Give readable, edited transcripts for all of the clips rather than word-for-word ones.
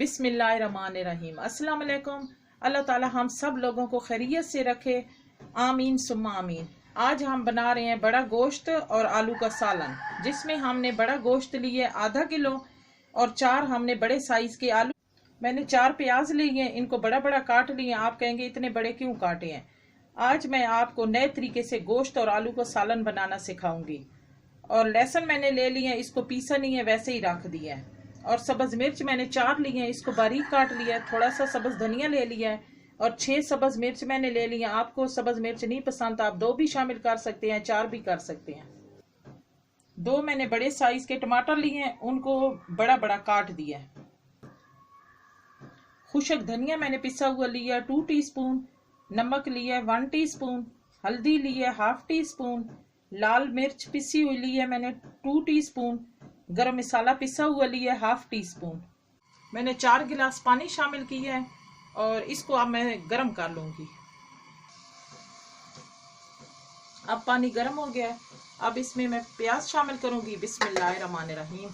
बिस्मिल्लाहिर्रहमानिर्रहीम। अस्सलाम वालेकुम। अल्लाह ताला हम सब लोगों को खैरियत से रखे, आमीन सुम्मा आमीन। आज हम बना रहे हैं बड़ा गोश्त और आलू का सालन, जिसमें हमने बड़ा गोश्त लिए आधा किलो और 4 हमने बड़े साइज के आलू। मैंने 4 प्याज लिए, इनको बड़ा बड़ा काट लिए। आप कहेंगे इतने बड़े क्यों काटे हैं। आज मैं आपको नए तरीके से गोश्त और आलू का सालन बनाना सिखाऊंगी। और लहसुन मैंने ले लिए, इसको पीसा नहीं है, वैसे ही रख दिया है। और सब्ज मिर्च मैंने 4 ली है, इसको बारीक काट लिया है। थोड़ा सा सब्ज धनिया ले लिया है और 6 सब्ज मिर्च मैंने ले लिया। आपको सब्ज मिर्च नहीं पसंद आप 2 भी शामिल कर सकते हैं, 4 भी कर सकते हैं। 2 मैंने बड़े साइज के टमाटर लिए हैं, उनको बड़ा बड़ा काट दिया है। खुशक धनिया मैंने पिसा हुआ लिया 2 टीस्पून, नमक लिया 1 टीस्पून, हल्दी लिया 1/2 टीस्पून, लाल मिर्च पिसी हुई ली है मैंने 2 टीस्पून, गरम मसाला पिसा हुआ लिया 1/2 टीस्पून। मैंने 4 गिलास पानी शामिल किया है और इसको अब मैं गरम कर लूंगी। अब पानी गरम हो गया है, अब इसमें मैं प्याज शामिल करूंगी। बिस्मिल्लाहिर्रहमानिर्रहीम।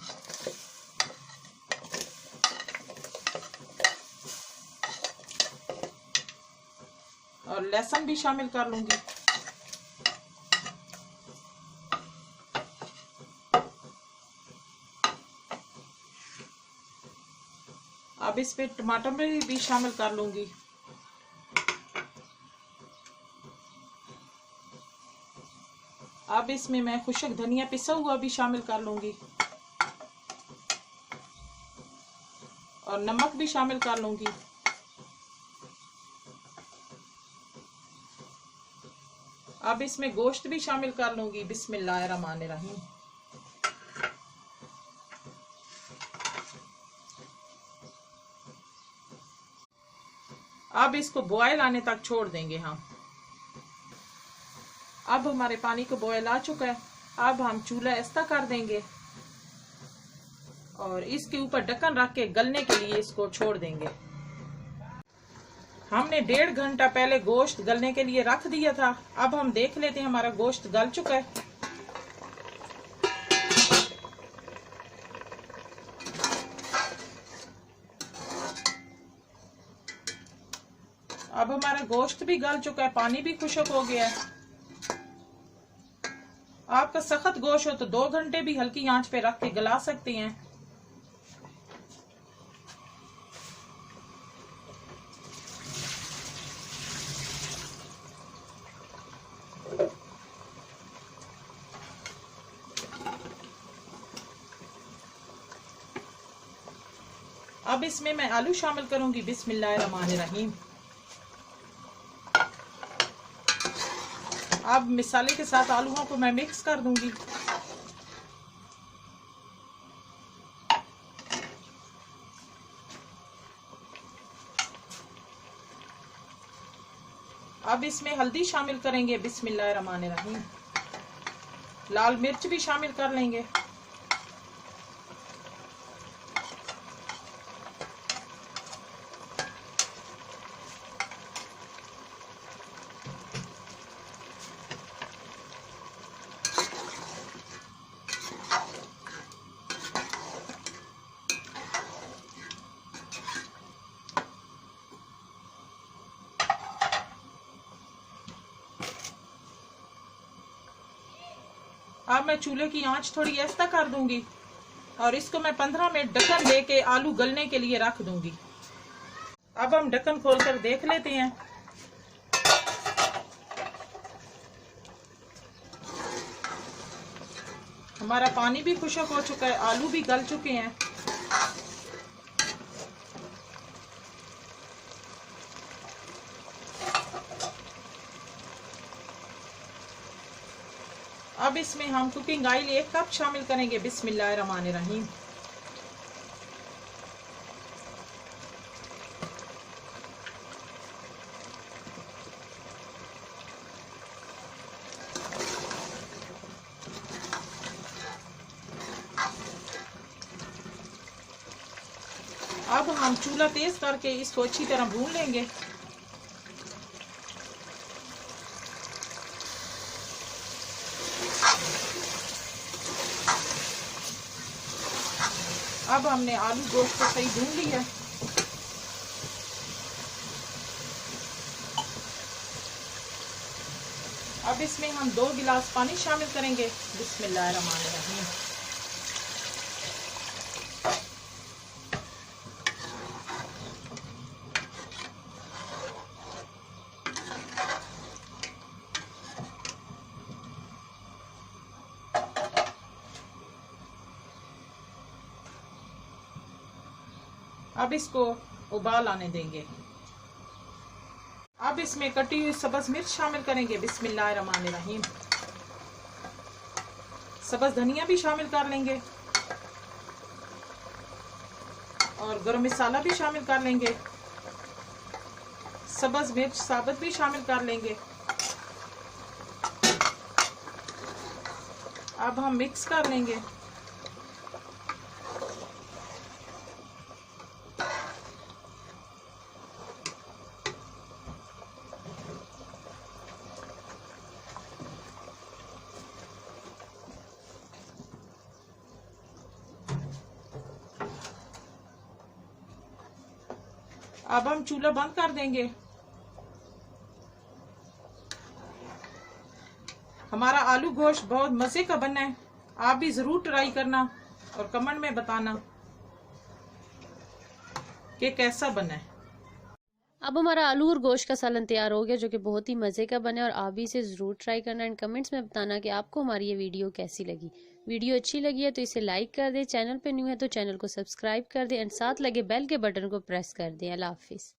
और लहसुन भी शामिल कर लूंगी। अब इसमें टमाटर भी शामिल कर लूंगी। अब इसमें मैं खुशक धनिया पिसा हुआ भी शामिल कर लूंगी और नमक भी शामिल कर लूंगी। अब इसमें गोश्त भी शामिल कर लूंगी। बिस्मिल्लाहिर्रहमानिर्रहीम। अब इसको बॉयल आने तक छोड़ देंगे हम। अब हमारे पानी को बॉयल आ चुका है। अब हम चूल्हा ऐसा कर देंगे और इसके ऊपर ढक्कन रख के गलने के लिए इसको छोड़ देंगे। हमने 1.5 घंटा पहले गोश्त गलने के लिए रख दिया था। अब हम देख लेते हैं हमारा गोश्त गल चुका है। अब हमारा गोश्त भी गल चुका है, पानी भी खुश्क हो गया है। आपका सख्त गोश्त हो तो 2 घंटे भी हल्की आंच पे रख के गला सकते हैं। अब इसमें मैं आलू शामिल करूंगी। बिस्मिल्लाहिर्रहमानिर्रहीम। अब मसाले के साथ आलूओं को मैं मिक्स कर दूंगी। अब इसमें हल्दी शामिल करेंगे। बिस्मिल्लाहिर्रहमानिर्रहीम। लाल मिर्च भी शामिल कर लेंगे। अब मैं चूल्हे की आंच थोड़ी ऐसा कर दूंगी और इसको मैं 15 मिनट ढक्कन दे के आलू गलने के लिए रख दूंगी। अब हम ढक्कन खोलकर देख लेते हैं। हमारा पानी भी खुश्क हो चुका है, आलू भी गल चुके हैं। अब इसमें हम कुकिंग ऑयल 1 कप शामिल करेंगे। बिस्मिल्लाहिर्रहमानिर्रहीम। अब हम चूल्हा तेज करके इसको अच्छी तरह भून लेंगे। अब हमने आलू गोश्त को सही भून लिया। अब इसमें हम 2 गिलास पानी शामिल करेंगे। बिस्मिल्लाहिर्रहमानिर्रहीम। अब इसको उबाल आने देंगे। अब इसमें कटी हुई सब्ज मिर्च शामिल करेंगे। बिस्मिल्लाहिर्रहमानिर्रहीम। सब्ज धनिया भी शामिल कर लेंगे और गरम मसाला भी शामिल कर लेंगे। सब्ज मिर्च साबुत भी शामिल कर लेंगे। अब हम मिक्स कर लेंगे। अब हम चूल्हा बंद कर देंगे। हमारा आलू गोश्त बहुत मजे का बना है। आप भी जरूर ट्राई करना और कमेंट में बताना कि कैसा बना है। अब हमारा आलू और गोश्त का सालन तैयार हो गया, जो कि बहुत ही मज़े का बना है और आप भी इसे ज़रूर ट्राई करना एंड कमेंट्स में बताना कि आपको हमारी ये वीडियो कैसी लगी। वीडियो अच्छी लगी है तो इसे लाइक कर दें, चैनल पे न्यू है तो चैनल को सब्सक्राइब कर दें एंड साथ लगे बेल के बटन को प्रेस कर दें। अल्लाह हाफिज़।